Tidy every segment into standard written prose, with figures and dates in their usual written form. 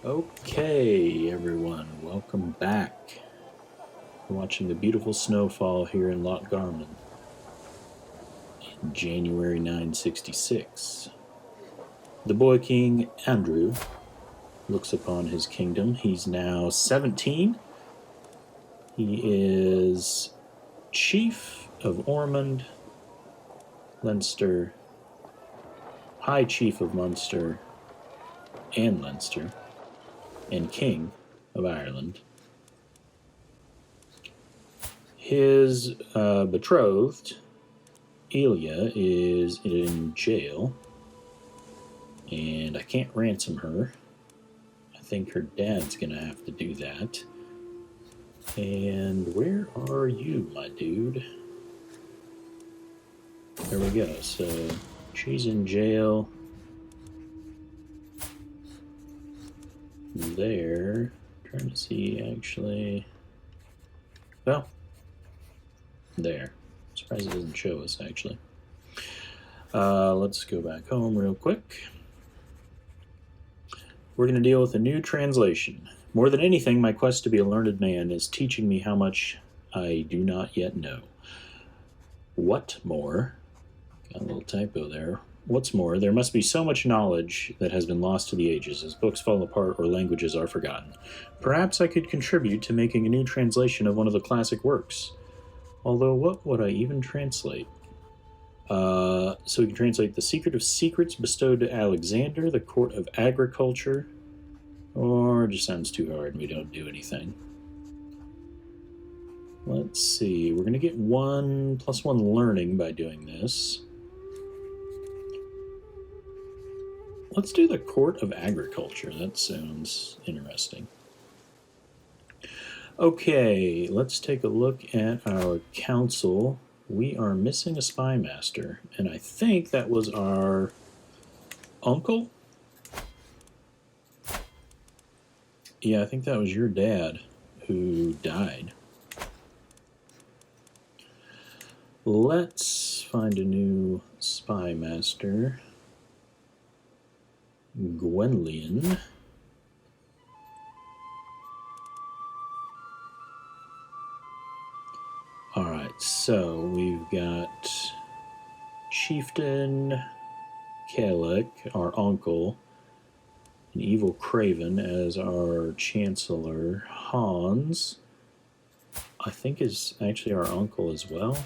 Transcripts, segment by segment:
Okay, everyone, welcome back. We're watching the beautiful snowfall here in Loch Garman in January 966. The boy king Andrew looks upon his kingdom. He's now 17. He is chief of Ormond, Leinster, High Chief of Munster and Leinster, and King of Ireland. His betrothed, Elia, is in jail, and I can't ransom her. I think her dad's going to have to do that. And where are you, my dude? There we go. So she's in jail. There. Trying to see, actually. Well, there. Surprised it doesn't show us, actually. Let's go back home real quick. We're going to deal with a new translation. More than anything, my quest to be a learned man is teaching me how much I do not yet know. What more? Got a little typo there. What's more, there must be so much knowledge that has been lost to the ages as books fall apart or languages are forgotten. Perhaps I could contribute to making a new translation of one of the classic works. Although, what would I even translate? So we can translate The Secret of Secrets bestowed to Alexander, The Court of Agriculture, or it just sounds too hard and we don't do anything. Let's see, we're going to get 1 + 1 learning by doing this. Let's do the Court of Agriculture. That sounds interesting. Okay, let's take a look at our council. We are missing a spy master, and I think that was our uncle. Yeah, I think that was your dad who died. Let's find a new spy master. Gwenllian. Alright, so we've got Chieftain Kellic, our uncle, an evil Craven as our Chancellor. Hans, I think, is actually our uncle as well.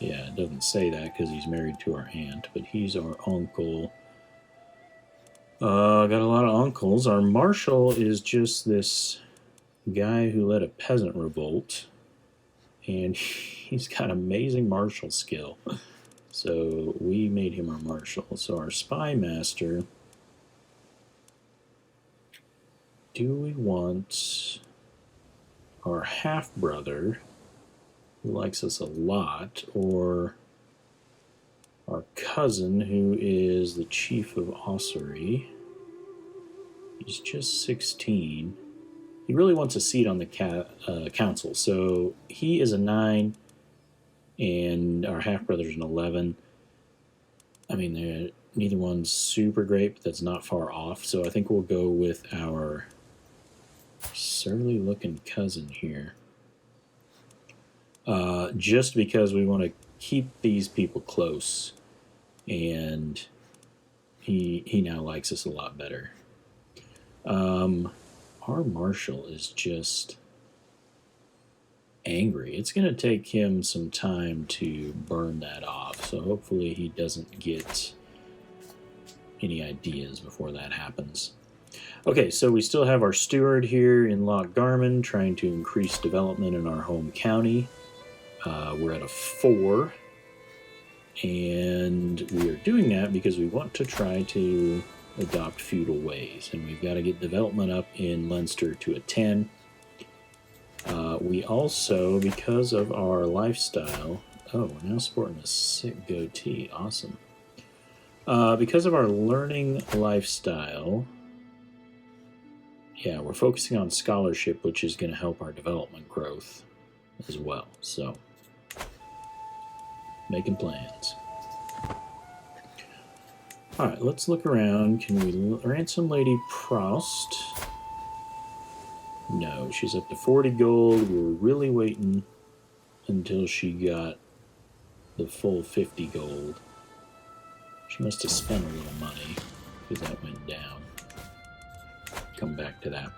Yeah, it doesn't say that because he's married to our aunt, but he's our uncle. Got a lot of uncles. Our Marshal is just this guy who led a peasant revolt, and he's got amazing martial skill. So we made him our Marshal. So our Spy Master, do we want our half-brother, who likes us a lot, or our cousin, who is the Chief of Ossory? He's just 16. He really wants a seat on the council, so he is a 9, and our half-brother's an 11. I mean, neither one's super great, but that's not far off, so I think we'll go with our surly-looking cousin here. Just because we want to keep these people close, and he now likes us a lot better. Our Marshal is just angry. It's going to take him some time to burn that off, so hopefully he doesn't get any ideas before that happens. Okay, so we still have our steward here in Loch Garman trying to increase development in our home county. We're at a 4, and we are doing that because we want to try to adopt feudal ways, and we've got to get development up in Leinster to a 10. We also, because of our lifestyle, we're now sporting a sick goatee, awesome. Because of our learning lifestyle, yeah, we're focusing on scholarship, which is going to help our development growth as well, so making plans. Alright, let's look around. Can we ransom Lady Proust? No, she's up to 40 gold. We were really waiting until she got the full 50 gold. She must have spent a little money because that went down. Come back to that.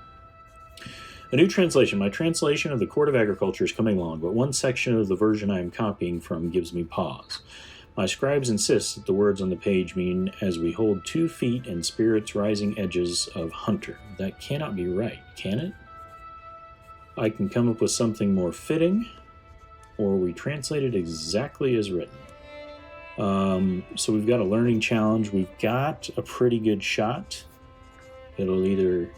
A new translation. My translation of the Court of Agriculture is coming along, but one section of the version I am copying from gives me pause. My scribes insist that the words on the page mean as we hold 2 feet and spirits rising edges of hunter. That cannot be right, can it? I can come up with something more fitting, or we translate it exactly as written. So we've got a learning challenge. We've got a pretty good shot. It'll either,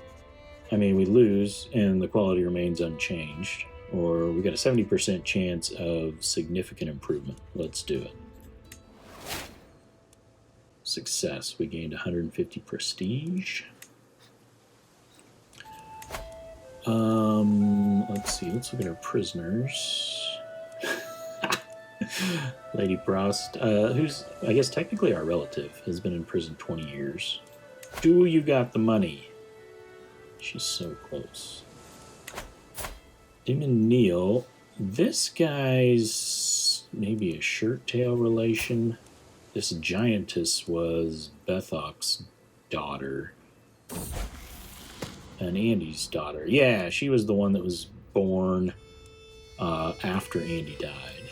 we lose and the quality remains unchanged, or we got a 70% chance of significant improvement. Let's do it. Success. We gained 150 prestige. Let's see. Let's look at our prisoners. Lady Proust, who's, I guess, technically our relative, has been in prison 20 years. Do you got the money? She's so close. Demon Neil. This guy's maybe a shirt tail relation. This giantess was Bethok's daughter. And Andy's daughter. Yeah, she was the one that was born after Andy died.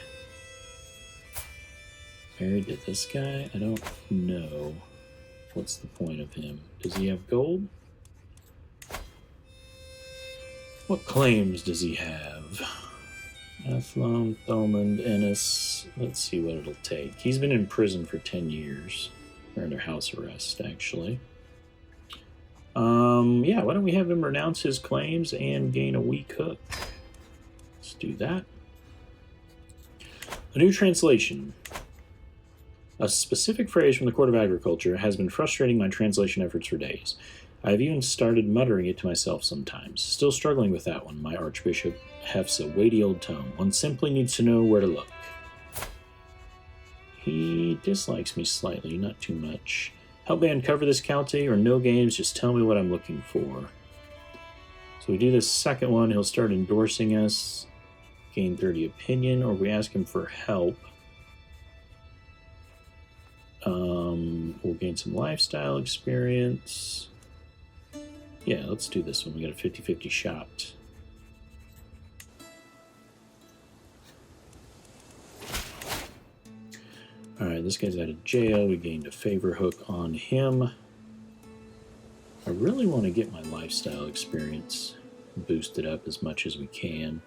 Married to this guy? I don't know. What's the point of him? Does he have gold? What claims does he have? Athlon, Thomond, Ennis. Let's see what it'll take. He's been in prison for 10 years. Or under house arrest, actually. Yeah, why don't we have him renounce his claims and gain a weak hook? Let's do that. A new translation. A specific phrase from the Court of Agriculture has been frustrating my translation efforts for days. I have even started muttering it to myself sometimes. Still struggling with that one, my Archbishop hefts a weighty old tome. One simply needs to know where to look. He dislikes me slightly, not too much. Help me uncover this county, or no games, just tell me what I'm looking for. So we do this second one, he'll start endorsing us, gain 30 opinion, or we ask him for help. We'll gain some lifestyle experience. Yeah, let's do this one. We got a 50-50 shot. Alright, this guy's out of jail. We gained a favor hook on him. I really want to get my lifestyle experience boosted up as much as we can.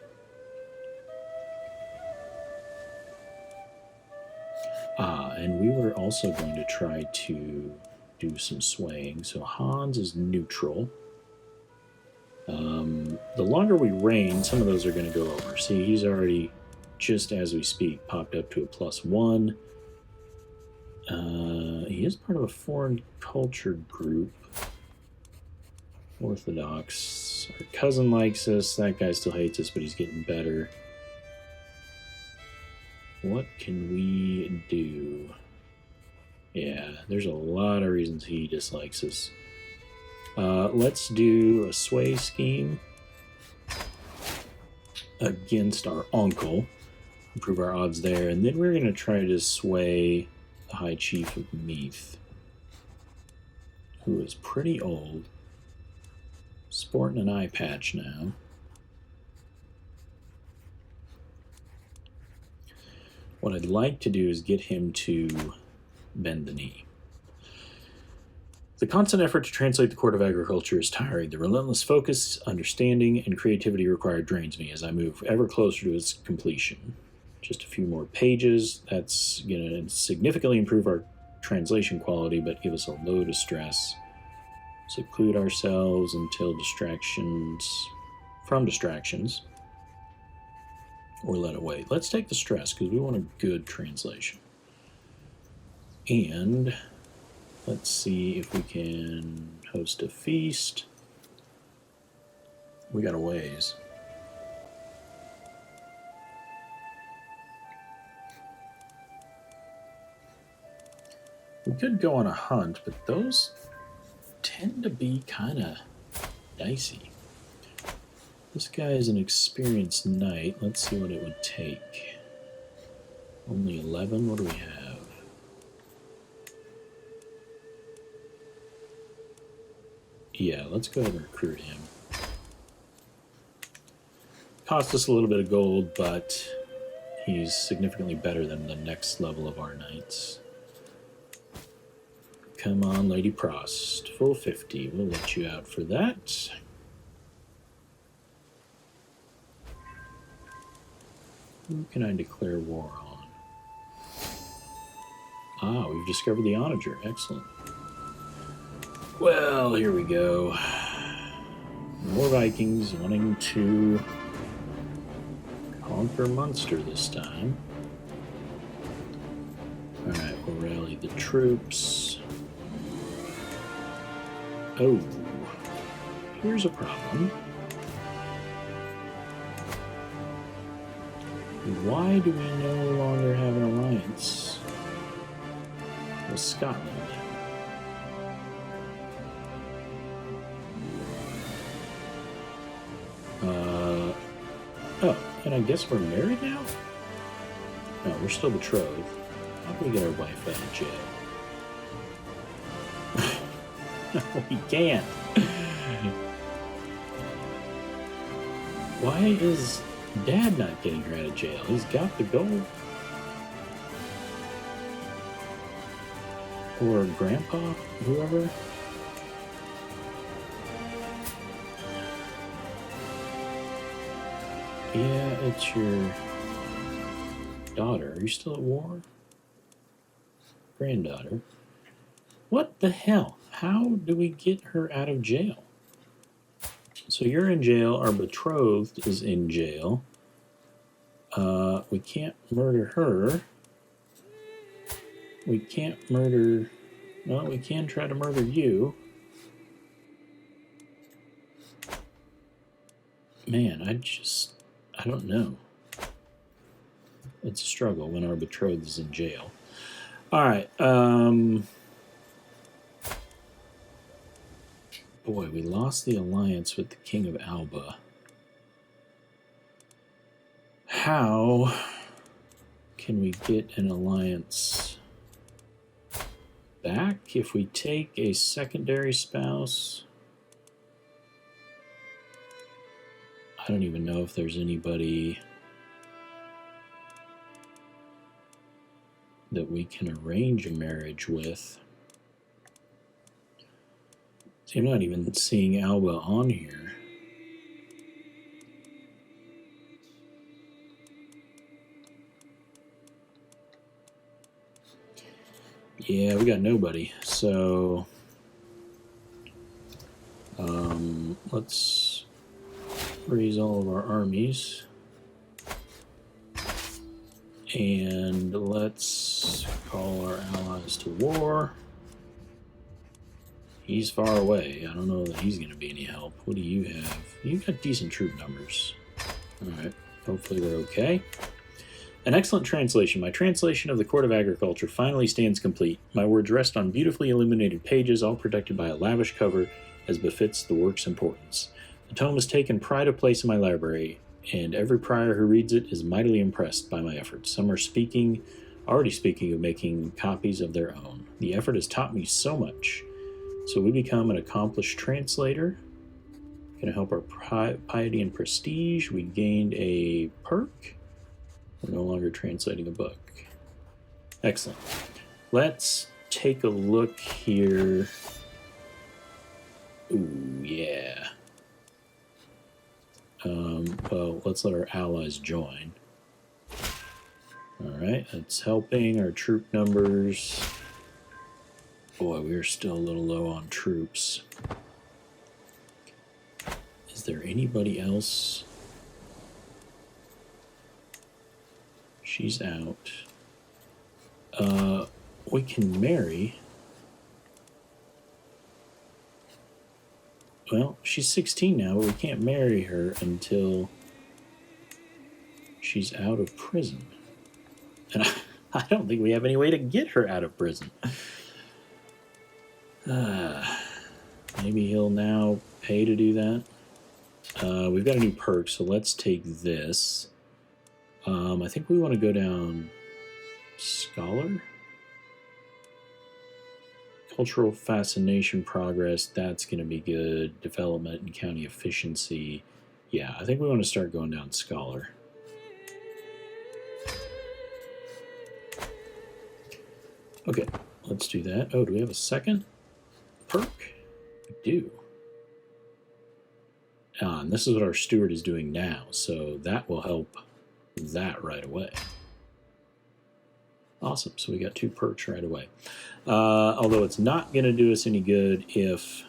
And we were also going to try to do some swaying. So Hans is neutral. The longer we reign, some of those are going to go over. See, he's already, just as we speak, popped up to a +1. He is part of a foreign culture group. Orthodox. Our cousin likes us. That guy still hates us, but he's getting better. What can we do? Yeah, there's a lot of reasons he dislikes us. Let's do a sway scheme against our uncle. Improve our odds there. And then we're going to try to sway the High Chief of Meath, who is pretty old. Sporting an eye patch now. What I'd like to do is get him to bend the knee. The constant effort to translate the Court of Agriculture is tiring. The relentless focus, understanding, and creativity required drains me as I move ever closer to its completion. Just a few more pages. That's going to significantly improve our translation quality, but give us a load of stress. Seclude ourselves until from distractions. Or let it wait. Let's take the stress because we want a good translation. And let's see if we can host a feast. We got a ways. We could go on a hunt, but those tend to be kind of dicey. This guy is an experienced knight. Let's see what it would take. Only 11? What do we have? Yeah, let's go ahead and recruit him. Cost us a little bit of gold, but he's significantly better than the next level of our knights. Come on, Lady Prost. Full 50. We'll let you out for that. Who can I declare war on? Ah, we've discovered the onager. Excellent. Well, here we go. More Vikings wanting to conquer Munster this time. Alright, we'll rally the troops. Oh, here's a problem. Why do we no longer have an alliance with Scotland? Oh, and I guess we're married now? No, we're still betrothed. How can we get our wife out of jail? We can't. Why is Dad not getting her out of jail? He's got the gold. Or Grandpa, whoever. Yeah, it's your daughter. Are you still at war? Granddaughter. What the hell? How do we get her out of jail? So you're in jail. Our betrothed is in jail. We can't murder her. We can't murder... Well, we can try to murder you. Man, I don't know. It's a struggle when our betrothed is in jail. Alright, boy, we lost the alliance with the King of Alba. How can we get an alliance back if we take a secondary spouse? I don't even know if there's anybody that we can arrange a marriage with. See, I'm not even seeing Alba on here. Yeah, we got nobody. So, let's raise all of our armies. And let's call our allies to war. He's far away. I don't know that he's going to be any help. What do you have? You've got decent troop numbers. Alright, hopefully we're okay. An excellent translation. My translation of the Court of Agriculture finally stands complete. My words rest on beautifully illuminated pages, all protected by a lavish cover, as befits the work's importance. The tome has taken pride of place in my library, and every prior who reads it is mightily impressed by my efforts. Some are already speaking of making copies of their own. The effort has taught me so much. So we become an accomplished translator. Going to help our piety and prestige. We gained a perk. We're no longer translating a book. Excellent. Let's take a look here. Ooh, yeah. Well, let's let our allies join. Alright, that's helping our troop numbers. Boy, we're still a little low on troops. Is there anybody else? She's out. We can marry. Well, she's 16 now, but we can't marry her until she's out of prison. And I don't think we have any way to get her out of prison. Maybe he'll now pay to do that. We've got a new perk, so let's take this. I think we want to go down Scholar? Cultural fascination progress, that's going to be good. Development and county efficiency. Yeah, I think we want to start going down Scholar. Okay, let's do that. Oh, do we have a second perk? We do. And this is what our steward is doing now, so that will help that right away. Awesome, so we got 2 perks right away. Although it's not going to do us any good if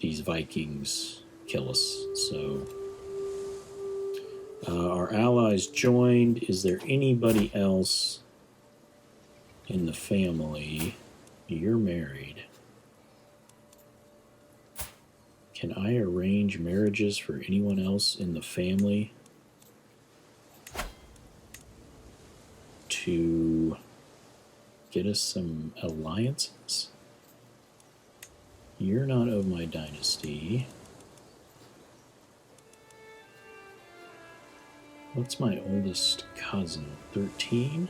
these Vikings kill us. So our allies joined. Is there anybody else in the family? You're married. Can I arrange marriages for anyone else in the family to get us some alliances? You're not of my dynasty. What's my oldest cousin? 13?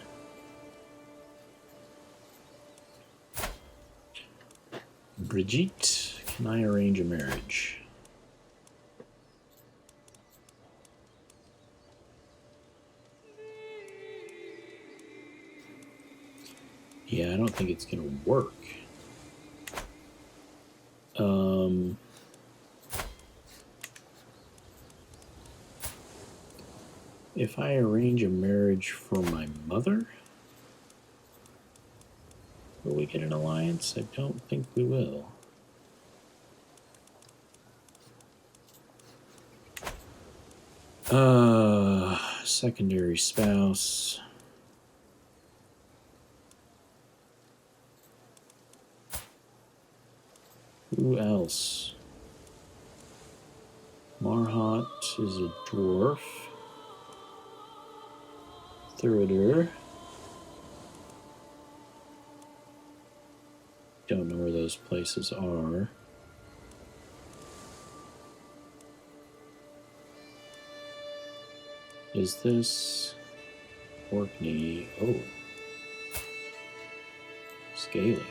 Brigitte, can I arrange a marriage? Yeah, I don't think it's going to work. If I arrange a marriage for my mother, will we get an alliance? I don't think we will. Secondary spouse. Who else? Marhot is a dwarf. Crusader. Don't know where those places are. Is this Orkney? Oh. Scaly.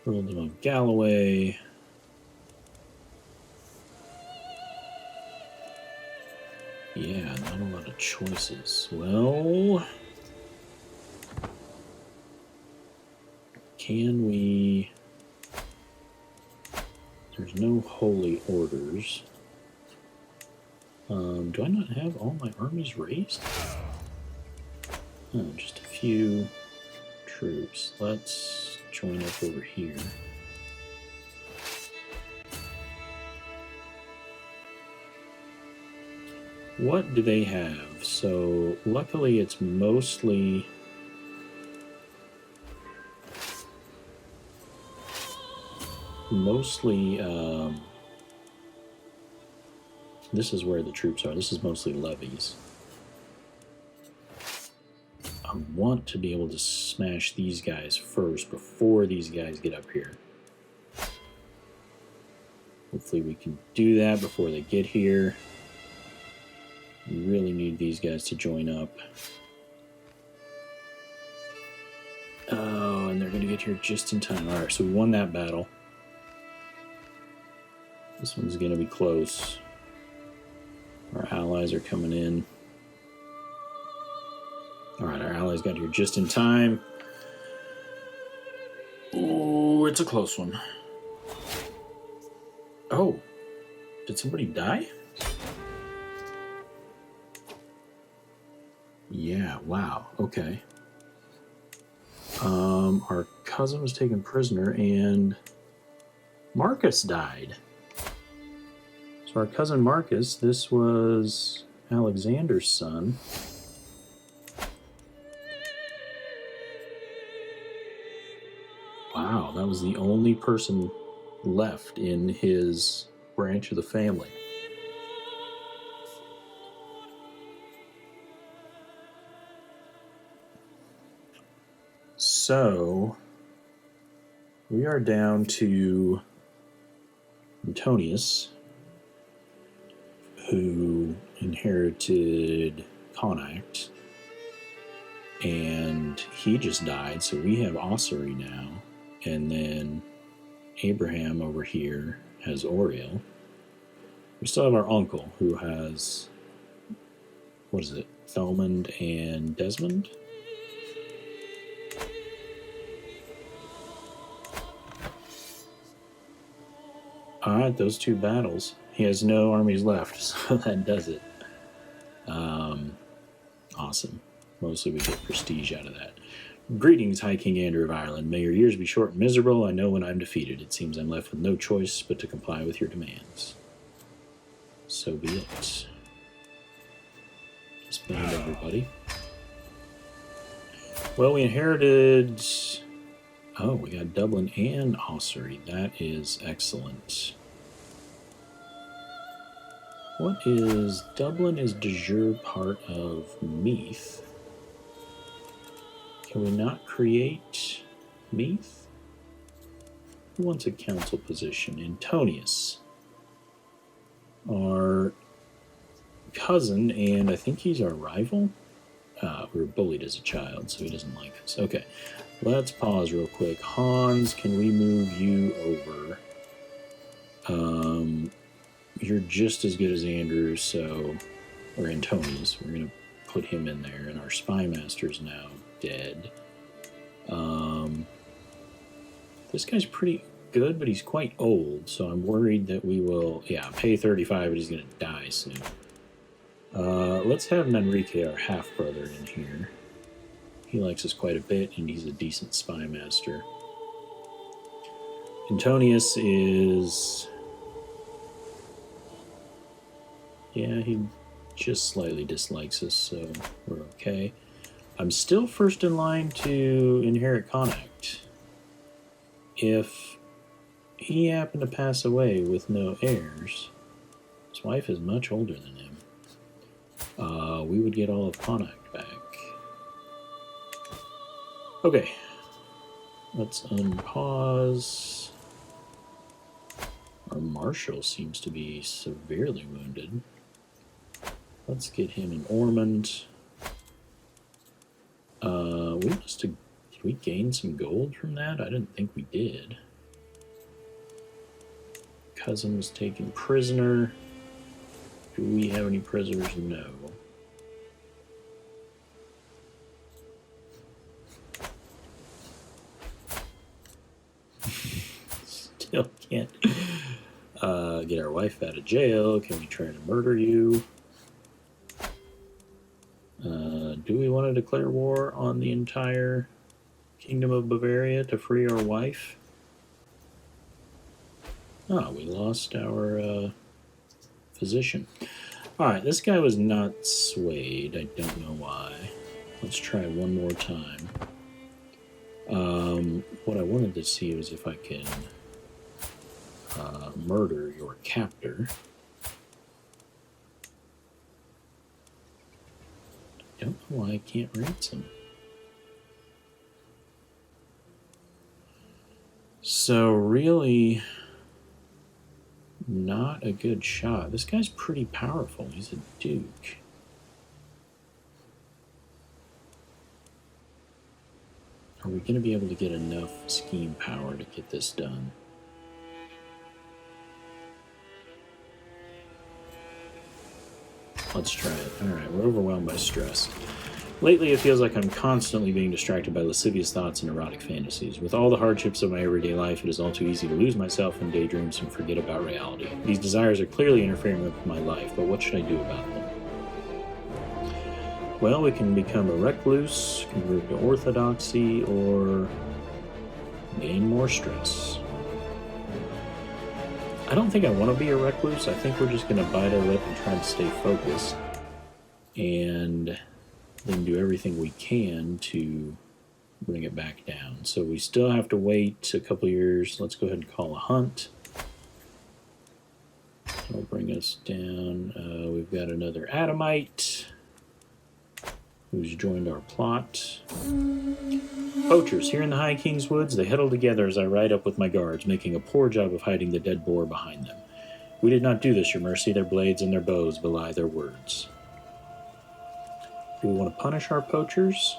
Earldom of Galloway. Yeah, not a lot of choices. Well, can we... There's no holy orders. Do I not have all my armies raised? Oh, just a few troops. Let's join up over here. What do they have? So, luckily it's mostly... this is where the troops are. This is mostly levies. I want to be able to smash these guys first before these guys get up here. Hopefully we can do that before they get here. We really need these guys to join up. Oh, and they're going to get here just in time. All right, so we won that battle. This one's going to be close. Our allies are coming in. All right, our allies got here just in time. Oh, it's a close one. Oh, did somebody die? Yeah, wow, okay. Our cousin was taken prisoner and Marcus died. So our cousin Marcus, this was Alexander's son. Wow, that was the only person left in his branch of the family. So we are down to Antonius, who inherited Connacht, and he just died, so we have Ossory now, and then Abraham over here has Oriel. We still have our uncle, who has, what is it, Thomond and Desmond? Alright, those two battles. He has no armies left, so that does it. Awesome. Mostly we get prestige out of that. Greetings, High King Andrew of Ireland. May your years be short and miserable. I know when I'm defeated. It seems I'm left with no choice but to comply with your demands. So be it. Disband everybody. Well, we inherited... Oh, we got Dublin and Ossory. That is excellent. What is... Dublin is de jure part of Meath. Can we not create Meath? Who wants a council position? Antonius. Our cousin, and I think he's our rival. We were bullied as a child, so he doesn't like us. Okay, let's pause real quick. Hans, can we move you over? You're just as good as Andrew, so... Or Antonius. We're going to put him in there, and our spy master's now dead. This guy's pretty good, but he's quite old, so I'm worried that we will... Yeah, pay 35, but he's going to die soon. Let's have Manrique, our half-brother, in here. He likes us quite a bit, and he's a decent spy master. Antonius is... Yeah, he just slightly dislikes us, so we're okay. I'm still first in line to inherit Connacht. If he happened to pass away with no heirs, his wife is much older than him, we would get all of Connacht back. Okay, let's unpause. Our marshal seems to be severely wounded. Let's get him in Ormond. We must have... Did we gain some gold from that? I didn't think we did. Cousin was taken prisoner. Do we have any prisoners? No. Still can't get our wife out of jail. Can we try to murder you? Do we want to declare war on the entire Kingdom of Bavaria to free our wife? Oh, we lost our physician. Alright, this guy was not swayed. I don't know why. Let's try one more time. What I wanted to see was if I can murder your captor. I don't know why I can't ransom. So really, not a good shot. This guy's pretty powerful. He's a duke. Are we going to be able to get enough scheme power to get this done? Let's try it. Alright, we're overwhelmed by stress. Lately, it feels like I'm constantly being distracted by lascivious thoughts and erotic fantasies. With all the hardships of my everyday life, it is all too easy to lose myself in daydreams and forget about reality. These desires are clearly interfering with my life, but what should I do about them? Well, we can become a recluse, convert to orthodoxy, or gain more stress. I don't think I want to be a recluse. I think we're just going to bite our lip and try to stay focused. And then do everything we can to bring it back down. So we still have to wait a couple years. Let's go ahead and call a hunt. That'll bring us down. We've got another Adamite. who's joined our plot. Poachers, here in the High King's Woods, they huddle together as I ride up with my guards, making a poor job of hiding the dead boar behind them. We did not do this, your mercy. Their blades and their bows belie their words. Do we want to punish our poachers?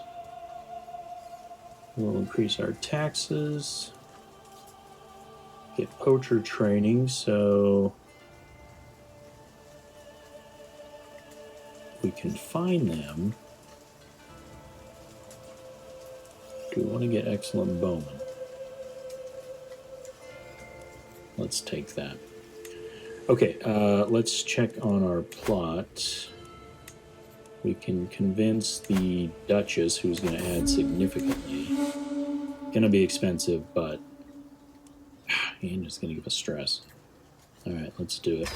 We'll increase our taxes. Get poacher training, so we can find them. Do we want to get excellent bowman? Let's take that. Okay, let's check on our plot. We can convince the Duchess, who's going to add significantly. Going to be expensive, but and it's going to give us stress. Alright, let's do it.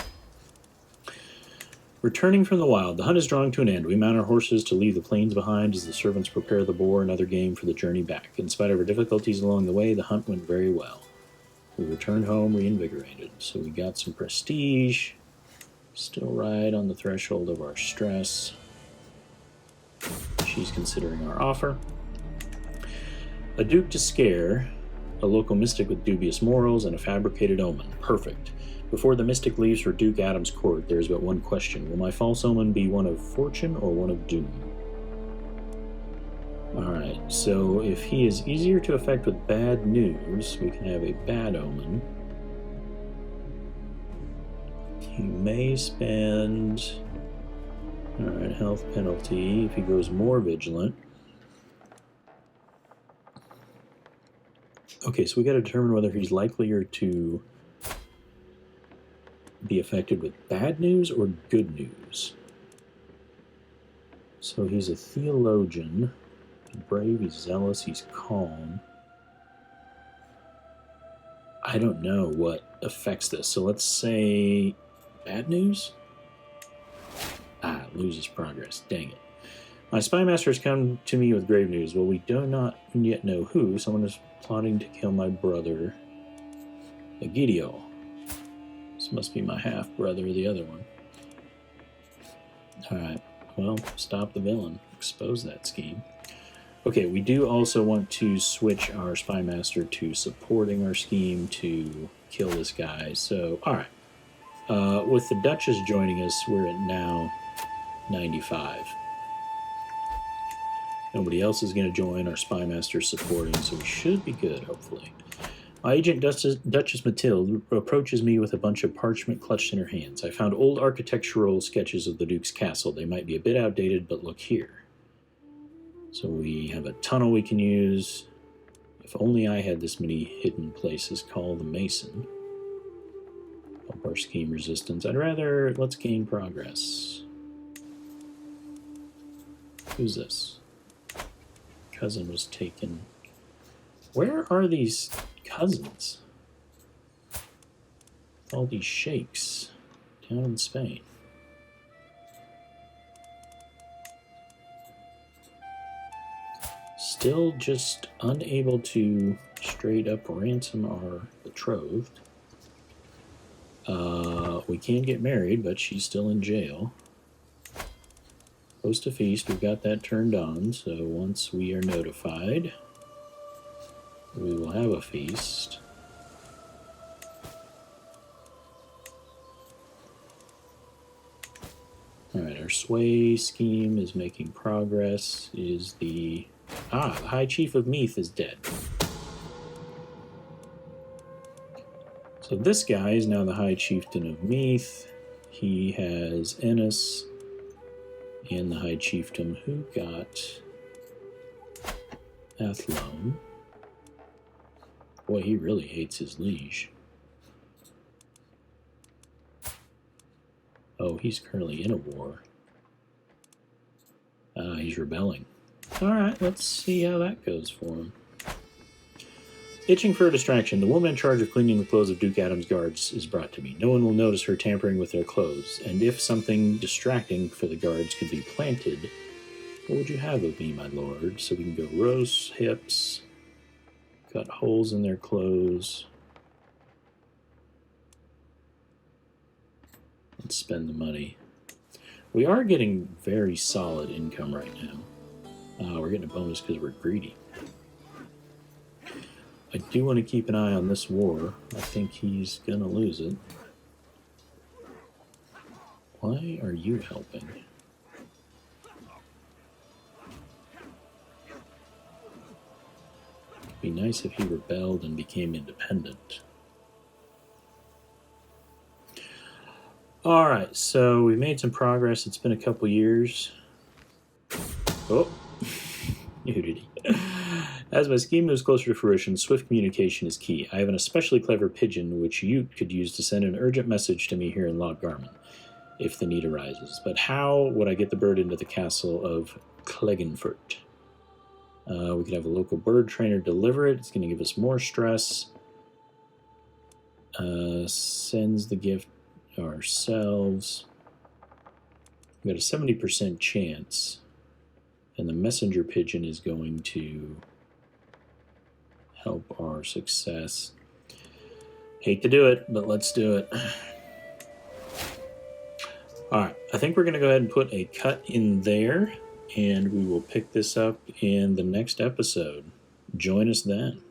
Returning from the wild, the hunt is drawing to an end. We mount our horses to leave the plains behind as the servants prepare the boar and other game for the journey back. In spite of our difficulties along the way, the hunt went very well. We returned home reinvigorated. So we got some prestige. Still right on the threshold of our stress. She's considering our offer. A duke to scare, a local mystic with dubious morals, and a fabricated omen. Perfect. Before the mystic leaves for Duke Adam's court, there is but one question. Will my false omen be one of fortune or one of doom? Alright, so if he is easier to affect with bad news, we can have a bad omen. He may spend... Alright, health penalty if he goes more vigilant. Okay, so we got to determine whether he's likelier to be affected with bad news or good news. So he's a theologian. He's brave, he's zealous, he's calm. I don't know what affects this. So let's say bad news? Loses progress. Dang it. My spy master has come to me with grave news. Well, we do not yet know who. Someone is plotting to kill my brother, Egidio. This must be my half-brother, the other one. Alright, well, stop the villain. Expose that scheme. Okay, we do also want to switch our spy master to supporting our scheme to kill this guy. So, alright. With the Duchess joining us, we're at now 95. Nobody else is going to join. Our spy master supporting, so we should be good, hopefully. My agent, Duchess Mathilde, approaches me with a bunch of parchment clutched in her hands. I found old architectural sketches of the Duke's castle. They might be a bit outdated, but look here. So we have a tunnel we can use. If only I had this many hidden places. Call the Mason. Help our scheme resistance. Let's gain progress. Who's this? Cousin was taken. Where are these cousins? All these sheikhs down in Spain. Still just unable to straight up ransom our betrothed. We can get married, but she's still in jail. Host a feast, we've got that turned on, so once we are notified, we will have a feast. Alright, our sway scheme is making progress. The High Chief of Meath is dead. So this guy is now the High Chieftain of Meath. He has Ennis and the High Chieftain who got Athlone. Boy, he really hates his liege. Oh, he's currently in a war. He's rebelling. Alright, let's see how that goes for him. Itching for a distraction, the woman in charge of cleaning the clothes of Duke Adam's guards is brought to me. No one will notice her tampering with their clothes, and if something distracting for the guards could be planted, what would you have of me, my lord? So we can go roast, hips, cut holes in their clothes. Let's spend the money. We are getting very solid income right now. We're getting a bonus because we're greedy. I do want to keep an eye on this war. I think he's going to lose it. Why are you helping? It'd be nice if he rebelled and became independent. Alright, so we made some progress. It's been a couple years. Oh, nudity. As my scheme moves closer to fruition, swift communication is key. I have an especially clever pigeon which you could use to send an urgent message to me here in Loch Garman, if the need arises. But how would I get the bird into the castle of Clegenfurt? We could have a local bird trainer deliver it. It's going to give us more stress. Sends the gift ourselves. We got a 70% chance. And the messenger pigeon is going to help our success. Hate to do it, but let's do it. Alright, I think we're going to go ahead and put a cut in there, and we will pick this up in the next episode. Join us then.